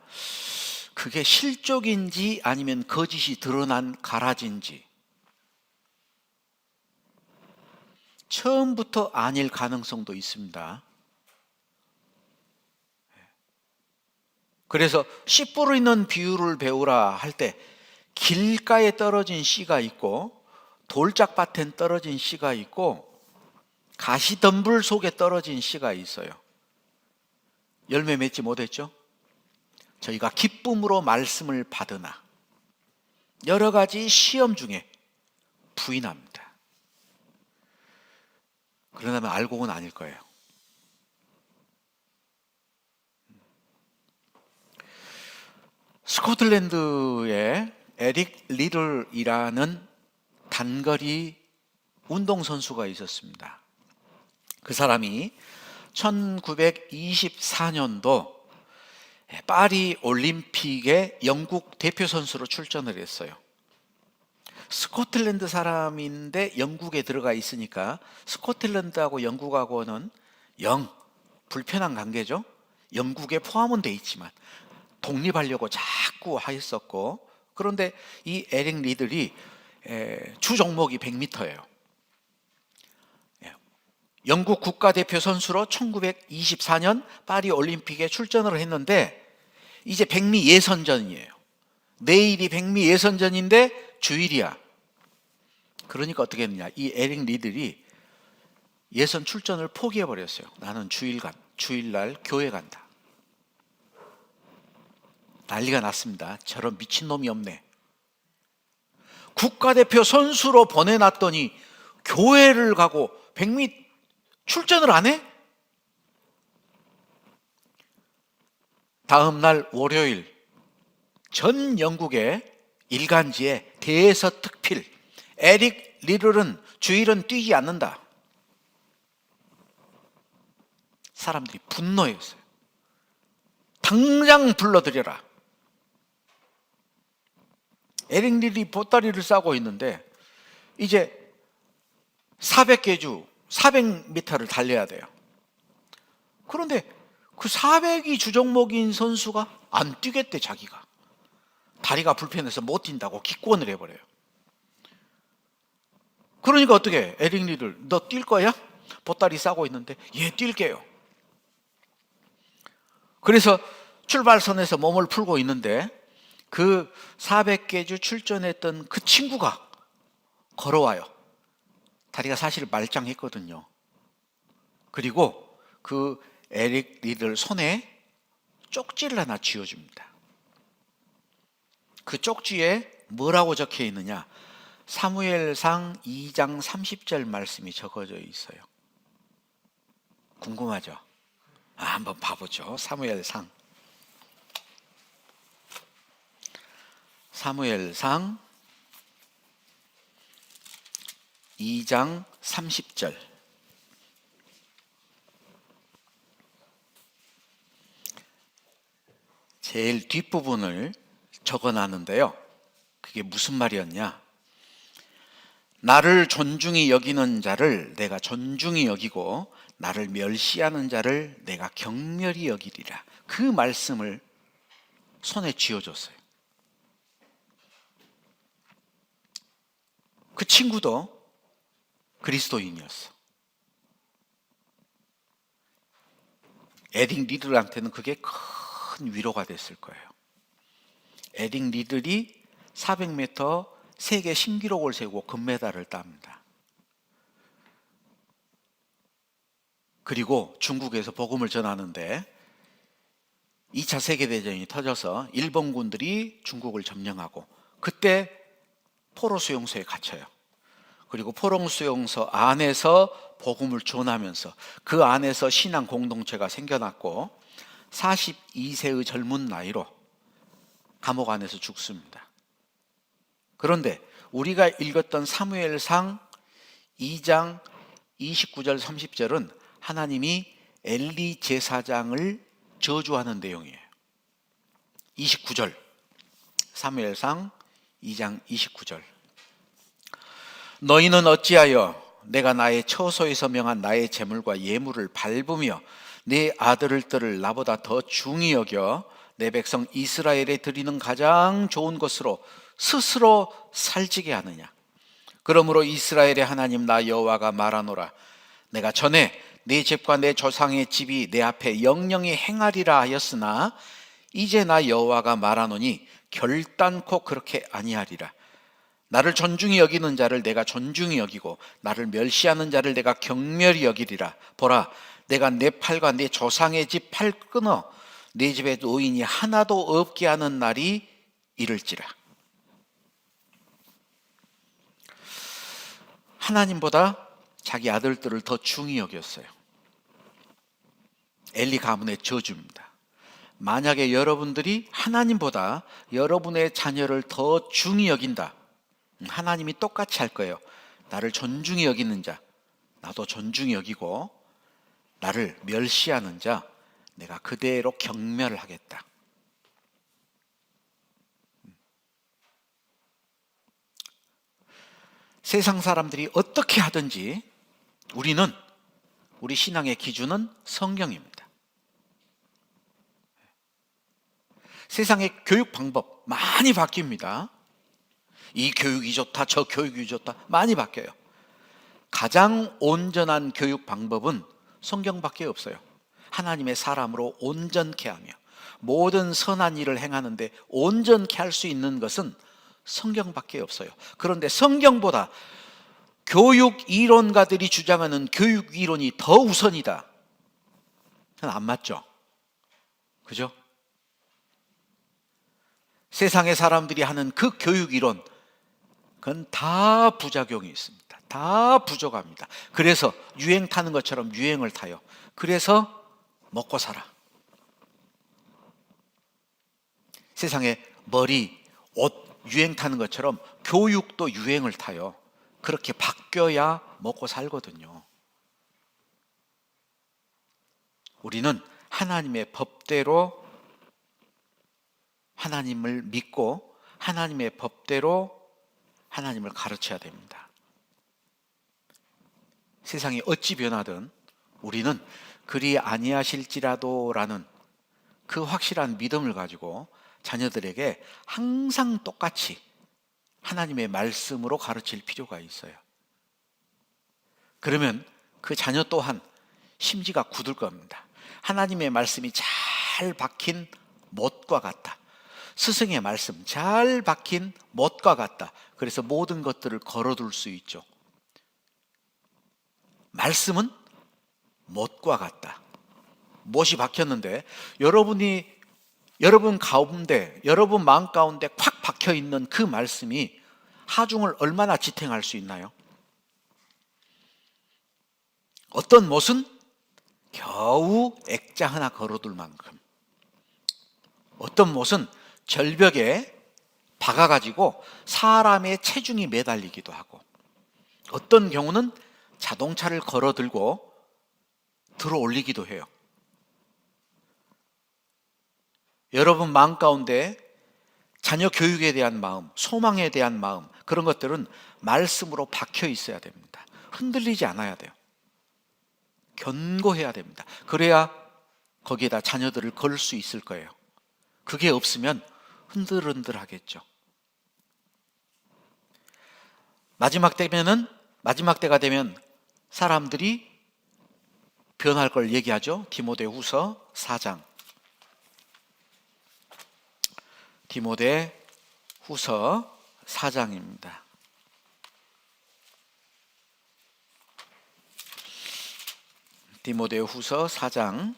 S1: 그게 실족인지 아니면 거짓이 드러난 가라지인지 처음부터 아닐 가능성도 있습니다. 그래서 씨 뿌리는 비유를 배우라 할 때 길가에 떨어진 씨가 있고 돌짝밭에 떨어진 씨가 있고 가시덤불 속에 떨어진 씨가 있어요. 열매 맺지 못했죠? 저희가 기쁨으로 말씀을 받으나 여러 가지 시험 중에 부인합니다. 그러다면 알곡은 아닐 거예요. 스코틀랜드에 에릭 리들이라는 단거리 운동선수가 있었습니다. 그 사람이 1924년도 파리 올림픽에 영국 대표 선수로 출전을 했어요. 스코틀랜드 사람인데 영국에 들어가 있으니까 스코틀랜드하고 영국하고는 영 불편한 관계죠. 영국에 포함은 돼 있지만 독립하려고 자꾸 하였었고, 그런데 이 에릭 리들이 주 종목이 100m예요. 영국 국가대표 선수로 1924년 파리 올림픽에 출전을 했는데 이제 백미 예선전이에요. 내일이 백미 예선전인데 주일이야. 그러니까 어떻게 했느냐, 이 에릭 리들이 예선 출전을 포기해버렸어요. 나는 주일날 교회 간다. 난리가 났습니다. 저런 미친놈이 없네. 국가대표 선수로 보내놨더니 교회를 가고 백미 출전을 안 해? 다음 날 월요일, 전 영국의 일간지에 대서특필, 에릭 리들은 주일은 뛰지 않는다. 사람들이 분노했어요. 당장 불러들여라. 에릭 리들이 보따리를 싸고 있는데 이제 400개주 400m를 달려야 돼요. 그런데 그 400이 주종목인 선수가 안 뛰겠대. 자기가 다리가 불편해서 못 뛴다고 기권을 해버려요. 그러니까 어떻게 해? 에릭 리들, 너 뛸 거야? 보따리 싸고 있는데, 예, 뛸게요. 그래서 출발선에서 몸을 풀고 있는데 그 400개주 출전했던 그 친구가 걸어와요. 다리가 사실 말짱했거든요. 그리고 그 에릭 리들 손에 쪽지를 하나 쥐어줍니다. 그 쪽지에 뭐라고 적혀 있느냐? 사무엘상 2장 30절 말씀이 적어져 있어요. 궁금하죠? 한번 봐보죠. 사무엘상 2장 30절. 제일 뒷부분을 적어놨는데요. 그게 무슨 말이었냐? 나를 존중히 여기는 자를 내가 존중히 여기고 나를 멸시하는 자를 내가 경멸히 여기리라. 그 말씀을 손에 쥐어줬어요. 그 친구도 그리스도인이었어. 에릭 리들한테는 그게 큰 위로가 됐을 거예요. 에릭 리들이 400m 세계 신기록을 세우고 금메달을 땁니다. 그리고 중국에서 복음을 전하는데 2차 세계대전이 터져서 일본군들이 중국을 점령하고, 그때 포로 수용소에 갇혀요. 그리고 포로 수용소 안에서 복음을 전하면서 그 안에서 신앙 공동체가 생겨났고 42세의 젊은 나이로 감옥 안에서 죽습니다. 그런데 우리가 읽었던 사무엘상 2장 29절 30절은 하나님이 엘리 제사장을 저주하는 내용이에요. 29절, 사무엘상 2장 29절. 너희는 어찌하여 내가 나의 처소에서 명한 나의 제물과 예물을 밟으며 내 아들들을 나보다 더 중히 여겨 내 백성 이스라엘에 드리는 가장 좋은 것으로 스스로 살찌게 하느냐? 그러므로 이스라엘의 하나님 나 여호와가 말하노라. 내가 전에 내 집과 내 조상의 집이 내 앞에 영영히 행하리라 하였으나 이제 나 여호와가 말하노니 결단코 그렇게 아니하리라. 나를 존중히 여기는 자를 내가 존중히 여기고 나를 멸시하는 자를 내가 경멸히 여기리라. 보라, 내가 내 팔과 내 조상의 집 팔 끊어 내 집에 노인이 하나도 없게 하는 날이 이를지라. 하나님보다 자기 아들들을 더 중히 여겼어요. 엘리 가문의 저주입니다. 만약에 여러분들이 하나님보다 여러분의 자녀를 더 중히 여긴다, 하나님이 똑같이 할 거예요. 나를 존중히 여기는 자 나도 존중히 여기고 나를 멸시하는 자 내가 그대로 경멸하겠다. 세상 사람들이 어떻게 하든지 우리 신앙의 기준은 성경입니다. 세상의 교육 방법 많이 바뀝니다. 이 교육이 좋다, 저 교육이 좋다, 많이 바뀌어요. 가장 온전한 교육 방법은 성경밖에 없어요. 하나님의 사람으로 온전케 하며 모든 선한 일을 행하는데 온전케 할 수 있는 것은 성경밖에 없어요. 그런데 성경보다 교육 이론가들이 주장하는 교육 이론이 더 우선이다. 그건 안 맞죠? 그죠? 세상의 사람들이 하는 그 교육 이론, 그건 다 부작용이 있습니다. 다 부족합니다. 그래서 유행 타는 것처럼 유행을 타요. 그래서 먹고 살아. 세상에 머리, 옷 유행 타는 것처럼 교육도 유행을 타요. 그렇게 바뀌어야 먹고 살거든요. 우리는 하나님의 법대로 하나님을 믿고 하나님의 법대로 하나님을 가르쳐야 됩니다. 세상이 어찌 변하든 우리는 그리 아니하실지라도라는 그 확실한 믿음을 가지고 자녀들에게 항상 똑같이 하나님의 말씀으로 가르칠 필요가 있어요. 그러면 그 자녀 또한 심지가 굳을 겁니다. 하나님의 말씀이 잘 박힌 못과 같다. 스승의 말씀 잘 박힌 못과 같다. 그래서 모든 것들을 걸어둘 수 있죠. 말씀은 못과 같다. 못이 박혔는데 여러분 가운데, 여러분 마음 가운데 콱 박혀 있는 그 말씀이 하중을 얼마나 지탱할 수 있나요? 어떤 못은 겨우 액자 하나 걸어둘 만큼, 어떤 못은 절벽에 박아가지고 사람의 체중이 매달리기도 하고, 어떤 경우는 자동차를 걸어들고 들어 올리기도 해요. 여러분 마음 가운데 자녀 교육에 대한 마음, 소망에 대한 마음, 그런 것들은 말씀으로 박혀 있어야 됩니다. 흔들리지 않아야 돼요. 견고해야 됩니다. 그래야 거기에다 자녀들을 걸 수 있을 거예요. 그게 없으면 흔들흔들하겠죠. 마지막 때가 되면 사람들이 변할 걸 얘기하죠. 디모데후서 4장. 디모데후서 4장입니다. 디모데후서 4장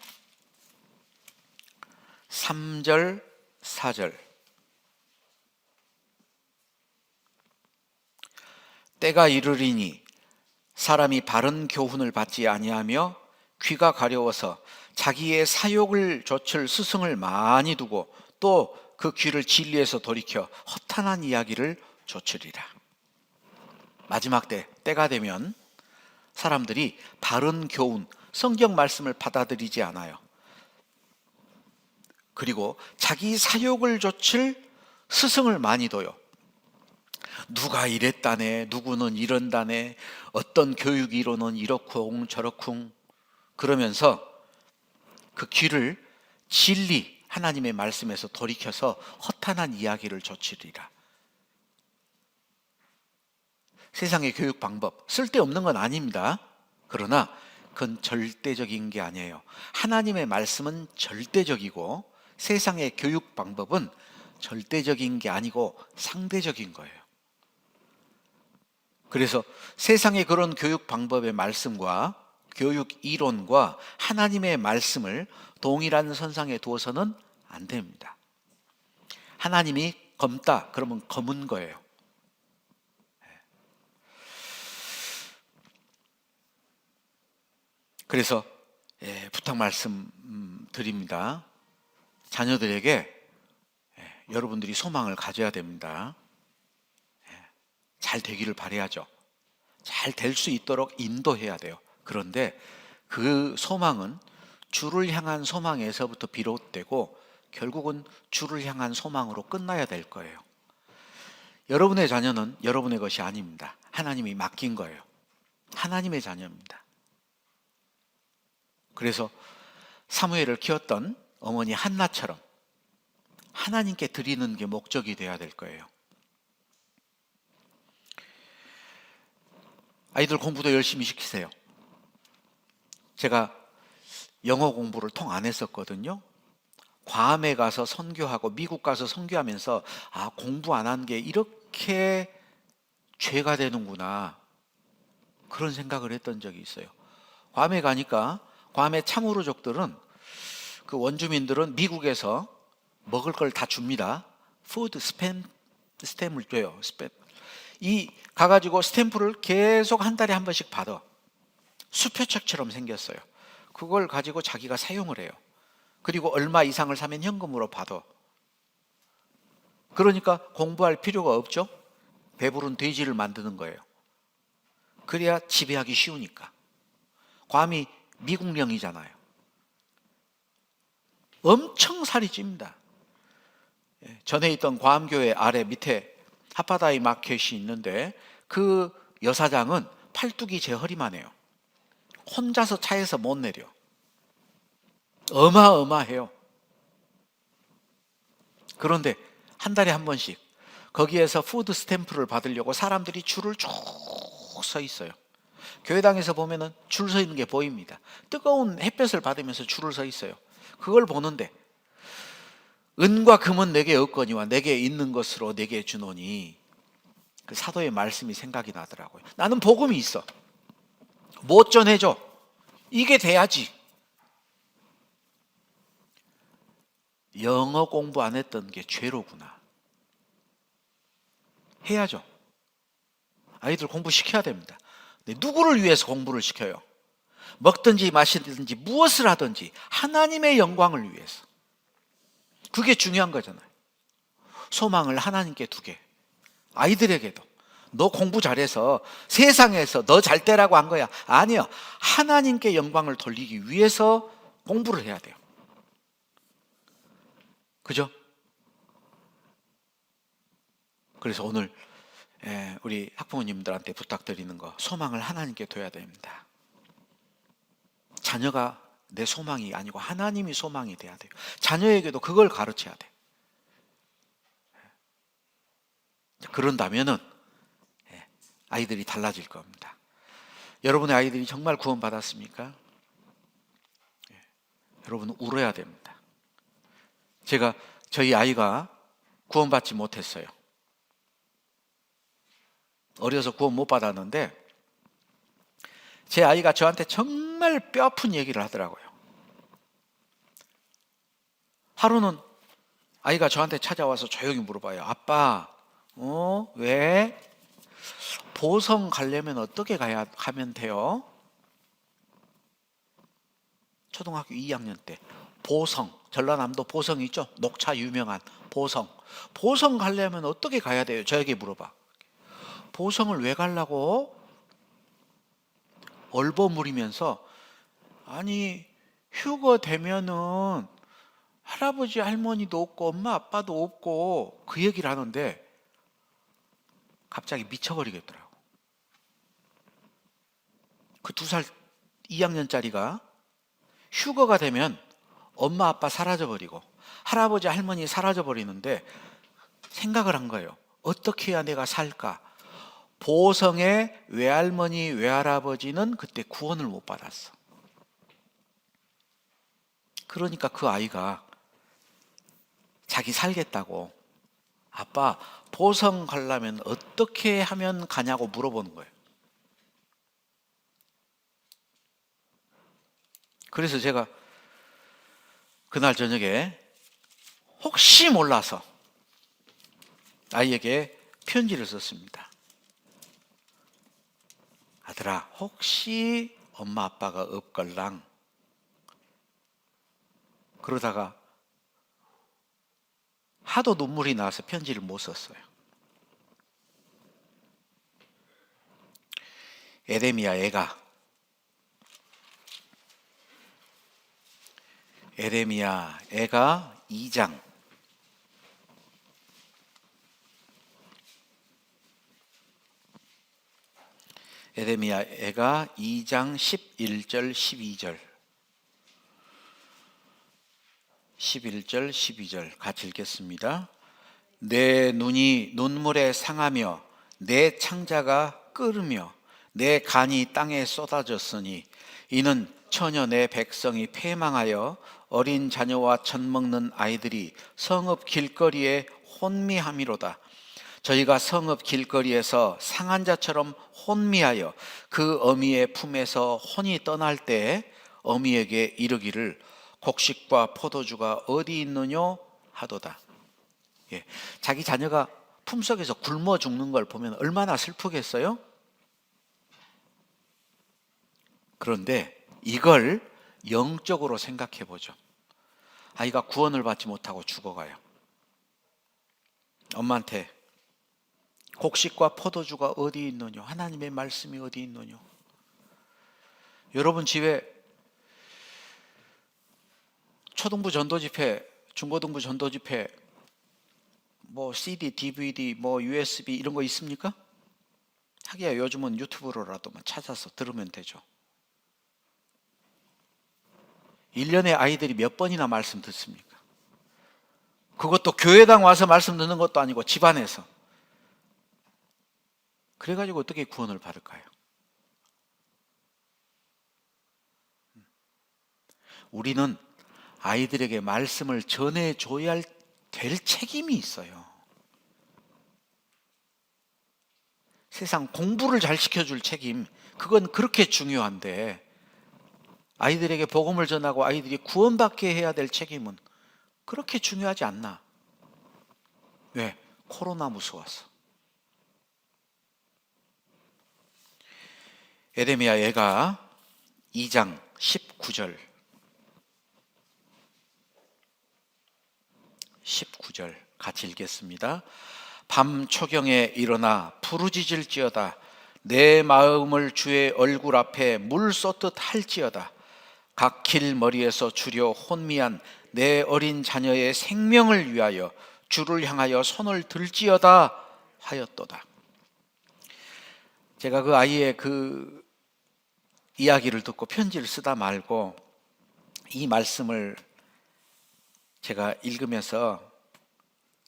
S1: 3절 4절. 때가 이르리니 사람이 바른 교훈을 받지 아니하며 귀가 가려워서 자기의 사욕을 좇을 스승을 많이 두고 또 그 귀를 진리에서 돌이켜 허탄한 이야기를 좇으리라. 마지막 때가 되면 사람들이 바른 교훈, 성경 말씀을 받아들이지 않아요. 그리고 자기 사욕을 좇을 스승을 많이 둬요. 누가 이랬다네, 누구는 이런다네, 어떤 교육 이론은 이렇쿵 저렇쿵 그러면서 그 귀를 진리, 하나님의 말씀에서 돌이켜서 허탄한 이야기를 좇으리라. 세상의 교육 방법 쓸데없는 건 아닙니다. 그러나 그건 절대적인 게 아니에요. 하나님의 말씀은 절대적이고 세상의 교육 방법은 절대적인 게 아니고 상대적인 거예요. 그래서 세상의 그런 교육 방법의 말씀과 교육 이론과 하나님의 말씀을 동일한 선상에 두어서는 안 됩니다. 하나님이 검다 그러면 검은 거예요. 그래서 부탁 말씀 드립니다. 자녀들에게 여러분들이 소망을 가져야 됩니다. 잘 되기를 바라야죠. 잘 될 수 있도록 인도해야 돼요. 그런데 그 소망은 주를 향한 소망에서부터 비롯되고 결국은 주를 향한 소망으로 끝나야 될 거예요. 여러분의 자녀는 여러분의 것이 아닙니다. 하나님이 맡긴 거예요. 하나님의 자녀입니다. 그래서 사무엘을 키웠던 어머니 한나처럼 하나님께 드리는 게 목적이 돼야 될 거예요. 아이들 공부도 열심히 시키세요. 제가 영어 공부를 통 안 했었거든요. 괌에 가서 선교하고 미국 가서 선교하면서 공부 안 한 게 이렇게 죄가 되는구나, 그런 생각을 했던 적이 있어요. 괌에 가니까 괌의 참으로족들은, 그 원주민들은 미국에서 먹을 걸 다 줍니다. 푸드 스탬을 줘요. 스탬. 이 가가지고 스탬프를 계속 한 달에 한 번씩 받아. 수표책처럼 생겼어요. 그걸 가지고 자기가 사용을 해요. 그리고 얼마 이상을 사면 현금으로 받아. 그러니까 공부할 필요가 없죠. 배부른 돼지를 만드는 거예요. 그래야 지배하기 쉬우니까. 괌이 미국령이잖아요. 엄청 살이 찝니다. 전에 있던 괌교회 아래 밑에 하파다이 마켓이 있는데, 그 여사장은 팔뚝이 제 허리만 해요. 혼자서 차에서 못 내려. 어마어마해요. 그런데 한 달에 한 번씩 거기에서 푸드 스탬프를 받으려고 사람들이 줄을 쭉 서 있어요. 교회당에서 보면은 줄 서 있는 게 보입니다. 뜨거운 햇볕을 받으면서 줄을 서 있어요. 그걸 보는데, 은과 금은 내게 없거니와 내게 있는 것으로 내게 주노니, 그 사도의 말씀이 생각이 나더라고요. 나는 복음이 있어. 못 전해줘. 이게 돼야지. 영어 공부 안 했던 게 죄로구나. 해야죠. 아이들 공부시켜야 됩니다. 근데 누구를 위해서 공부를 시켜요? 먹든지 마시든지 무엇을 하든지 하나님의 영광을 위해서. 그게 중요한 거잖아요. 소망을 하나님께 두게. 아이들에게도 너 공부 잘해서 세상에서 너 잘 되라고 한 거야. 아니요. 하나님께 영광을 돌리기 위해서 공부를 해야 돼요. 그죠? 그래서 오늘 우리 학부모님들한테 부탁드리는 거, 소망을 하나님께 둬야 됩니다. 자녀가 내 소망이 아니고 하나님이 소망이 돼야 돼요. 자녀에게도 그걸 가르쳐야 돼. 그런다면은 아이들이 달라질 겁니다. 여러분의 아이들이 정말 구원받았습니까? 여러분은 울어야 됩니다. 저희 아이가 구원받지 못했어요. 어려서 구원 못 받았는데, 제 아이가 저한테 정말 뼈아픈 얘기를 하더라고요. 하루는 아이가 저한테 찾아와서 조용히 물어봐요. 아빠, 왜? 보성 가려면 어떻게 가면 돼요? 초등학교 2학년 때. 보성, 전라남도 보성 있죠? 녹차 유명한 보성. 보성 가려면 어떻게 가야 돼요? 저에게 물어봐. 보성을 왜 가려고? 얼버무리면서, 아니 휴거 되면은 할아버지 할머니도 없고 엄마 아빠도 없고, 그 얘기를 하는데 갑자기 미쳐버리겠더라고. 그 2살 2학년짜리가 휴거가 되면 엄마 아빠 사라져버리고 할아버지 할머니 사라져버리는데, 생각을 한 거예요. 어떻게 해야 내가 살까? 보성의 외할머니 외할아버지는 그때 구원을 못 받았어. 그러니까 그 아이가 자기 살겠다고, 아빠 보성 가려면 어떻게 하면 가냐고 물어보는 거예요. 그래서 제가 그날 저녁에 혹시 몰라서 아이에게 편지를 썼습니다. 아들아, 혹시 엄마 아빠가 없걸랑. 그러다가 하도 눈물이 나서 편지를 못 썼어요. 에레미야 애가 2장 에레미야 애가 2장 11절 12절 11절 12절 같이 읽겠습니다. 내 눈이 눈물에 상하며 내 창자가 끓으며 내 간이 땅에 쏟아졌으니 이는 처녀 내 백성이 패망하여 어린 자녀와 젖 먹는 아이들이 성읍 길거리에 혼미함이로다. 저희가 성읍 길거리에서 상한 자처럼 혼미하여 그 어미의 품에서 혼이 떠날 때 어미에게 이르기를 곡식과 포도주가 어디 있느뇨 하도다. 예, 자기 자녀가 품속에서 굶어 죽는 걸 보면 얼마나 슬프겠어요? 그런데 이걸 영적으로 생각해 보죠. 아이가 구원을 받지 못하고 죽어가요. 엄마한테 곡식과 포도주가 어디 있느뇨? 하나님의 말씀이 어디 있느뇨? 여러분 집에 초등부 전도 집회, 중고등부 전도 집회, 뭐 CD, DVD, 뭐 USB 이런 거 있습니까? 하기야 요즘은 유튜브로라도 찾아서 들으면 되죠. 1년에 아이들이 몇 번이나 말씀 듣습니까? 그것도 교회당 와서 말씀 듣는 것도 아니고 집안에서. 그래가지고 어떻게 구원을 받을까요? 우리는 아이들에게 말씀을 전해줘야 될 책임이 있어요. 세상 공부를 잘 시켜줄 책임, 그건 그렇게 중요한데 아이들에게 복음을 전하고 아이들이 구원받게 해야 될 책임은 그렇게 중요하지 않나? 왜? 코로나 무서워서. 에레미야 예가 2장 19절 19절 같이 읽겠습니다. 밤 초경에 일어나 부르짖을지어다. 내 마음을 주의 얼굴 앞에 물 쏟듯 할지어다. 각 길 머리에서 주려 혼미한 내 어린 자녀의 생명을 위하여 주를 향하여 손을 들지어다 하였도다. 제가 그 아이의 그 이야기를 듣고 편지를 쓰다 말고 이 말씀을 제가 읽으면서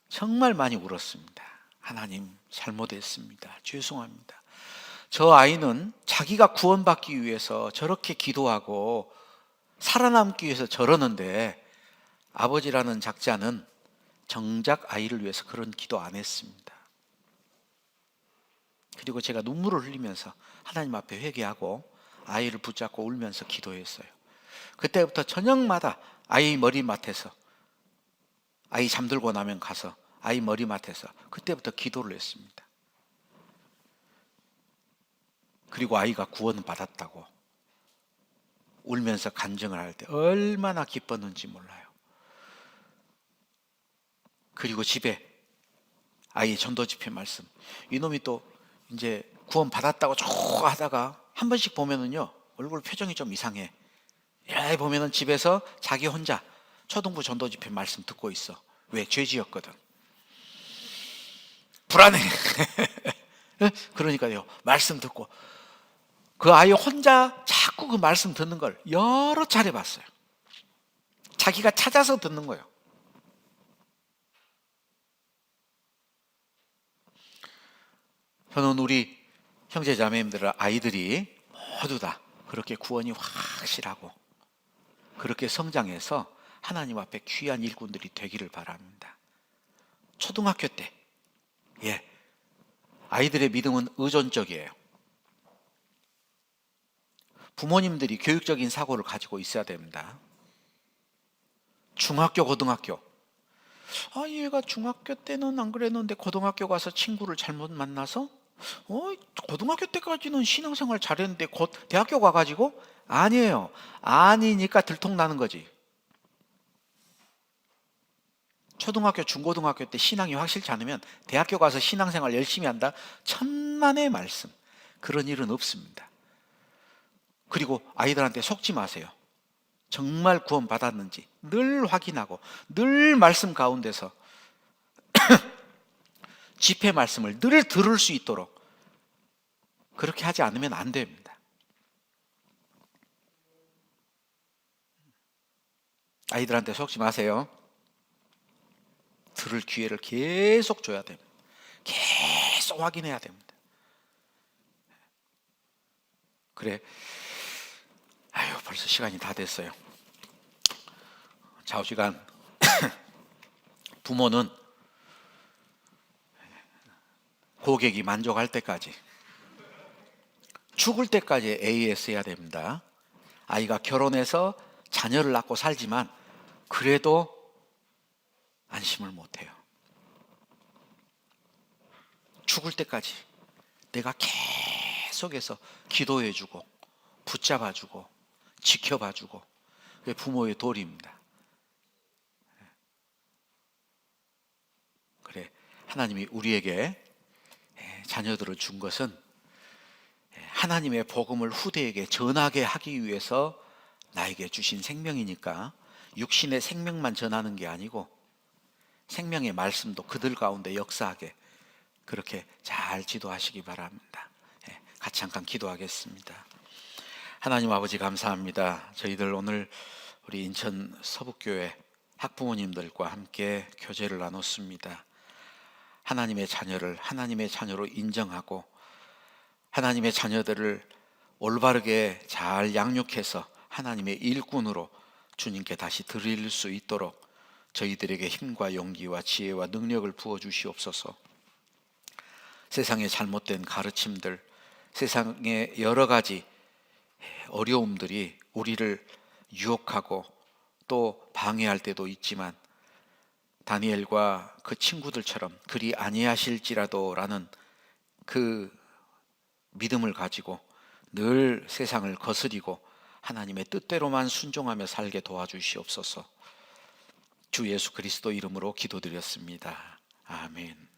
S1: 정말 많이 울었습니다. 하나님 잘못했습니다. 죄송합니다. 저 아이는 자기가 구원받기 위해서 저렇게 기도하고 살아남기 위해서 저러는데 아버지라는 작자는 정작 아이를 위해서 그런 기도 안 했습니다. 그리고 제가 눈물을 흘리면서 하나님 앞에 회개하고 아이를 붙잡고 울면서 기도했어요. 그때부터 저녁마다 아이 머리맡에서, 아이 잠들고 나면 가서 아이 머리맡에서 그때부터 기도를 했습니다. 그리고 아이가 구원을 받았다고 울면서 간증을 할 때 얼마나 기뻤는지 몰라요. 그리고 집에 아이 전도 집회 말씀, 이놈이 또 이제 구원 받았다고 쭉 하다가 한 번씩 보면은요 얼굴 표정이 좀 이상해. 야, 보면은 집에서 자기 혼자 초등부 전도 집회 말씀 듣고 있어. 왜? 죄 지었거든. 불안해. 그러니까요 말씀 듣고 그 아이 혼자 자꾸 그 말씀 듣는 걸 여러 차례 봤어요. 자기가 찾아서 듣는 거예요. 저는 우리 형제자매님들 아이들이 모두 다 그렇게 구원이 확실하고 그렇게 성장해서 하나님 앞에 귀한 일꾼들이 되기를 바랍니다. 초등학교 때 아이들의 믿음은 의존적이에요. 부모님들이 교육적인 사고를 가지고 있어야 됩니다. 중학교, 고등학교. 얘가 중학교 때는 안 그랬는데 고등학교 가서 친구를 잘못 만나서 고등학교 때까지는 신앙생활 잘했는데 곧 대학교 가가지고 아니에요. 아니니까 들통나는 거지. 초등학교, 중고등학교 때 신앙이 확실치 않으면 대학교 가서 신앙생활 열심히 한다? 천만의 말씀. 그런 일은 없습니다. 그리고 아이들한테 속지 마세요. 정말 구원 받았는지 늘 확인하고 늘 말씀 가운데서 집회 말씀을 늘 들을 수 있도록 그렇게 하지 않으면 안 됩니다. 아이들한테 속지 마세요. 들을 기회를 계속 줘야 됩니다. 계속 확인해야 됩니다. 그래, 아유 벌써 시간이 다 됐어요. 좌우지간 부모는 고객이 만족할 때까지, 죽을 때까지 AS 해야 됩니다. 아이가 결혼해서 자녀를 낳고 살지만 그래도 안심을 못해요. 죽을 때까지 내가 계속해서 기도해주고 붙잡아주고 지켜봐주고, 그게 부모의 도리입니다. 그래, 하나님이 우리에게 자녀들을 준 것은 하나님의 복음을 후대에게 전하게 하기 위해서 나에게 주신 생명이니까 육신의 생명만 전하는 게 아니고 생명의 말씀도 그들 가운데 역사하게 그렇게 잘 지도하시기 바랍니다. 같이 잠깐 기도하겠습니다. 하나님 아버지 감사합니다. 저희들 오늘 우리 인천 서북교회 학부모님들과 함께 교제를 나눴습니다. 하나님의 자녀를 하나님의 자녀로 인정하고 하나님의 자녀들을 올바르게 잘 양육해서 하나님의 일꾼으로 주님께 다시 드릴 수 있도록 저희들에게 힘과 용기와 지혜와 능력을 부어 주시옵소서. 세상의 잘못된 가르침들, 세상의 여러 가지 어려움들이 우리를 유혹하고 또 방해할 때도 있지만 다니엘과 그 친구들처럼 그리 아니하실지라도 라는 그 믿음을 가지고 늘 세상을 거스리고 하나님의 뜻대로만 순종하며 살게 도와주시옵소서. 주 예수 그리스도 이름으로 기도드렸습니다. 아멘.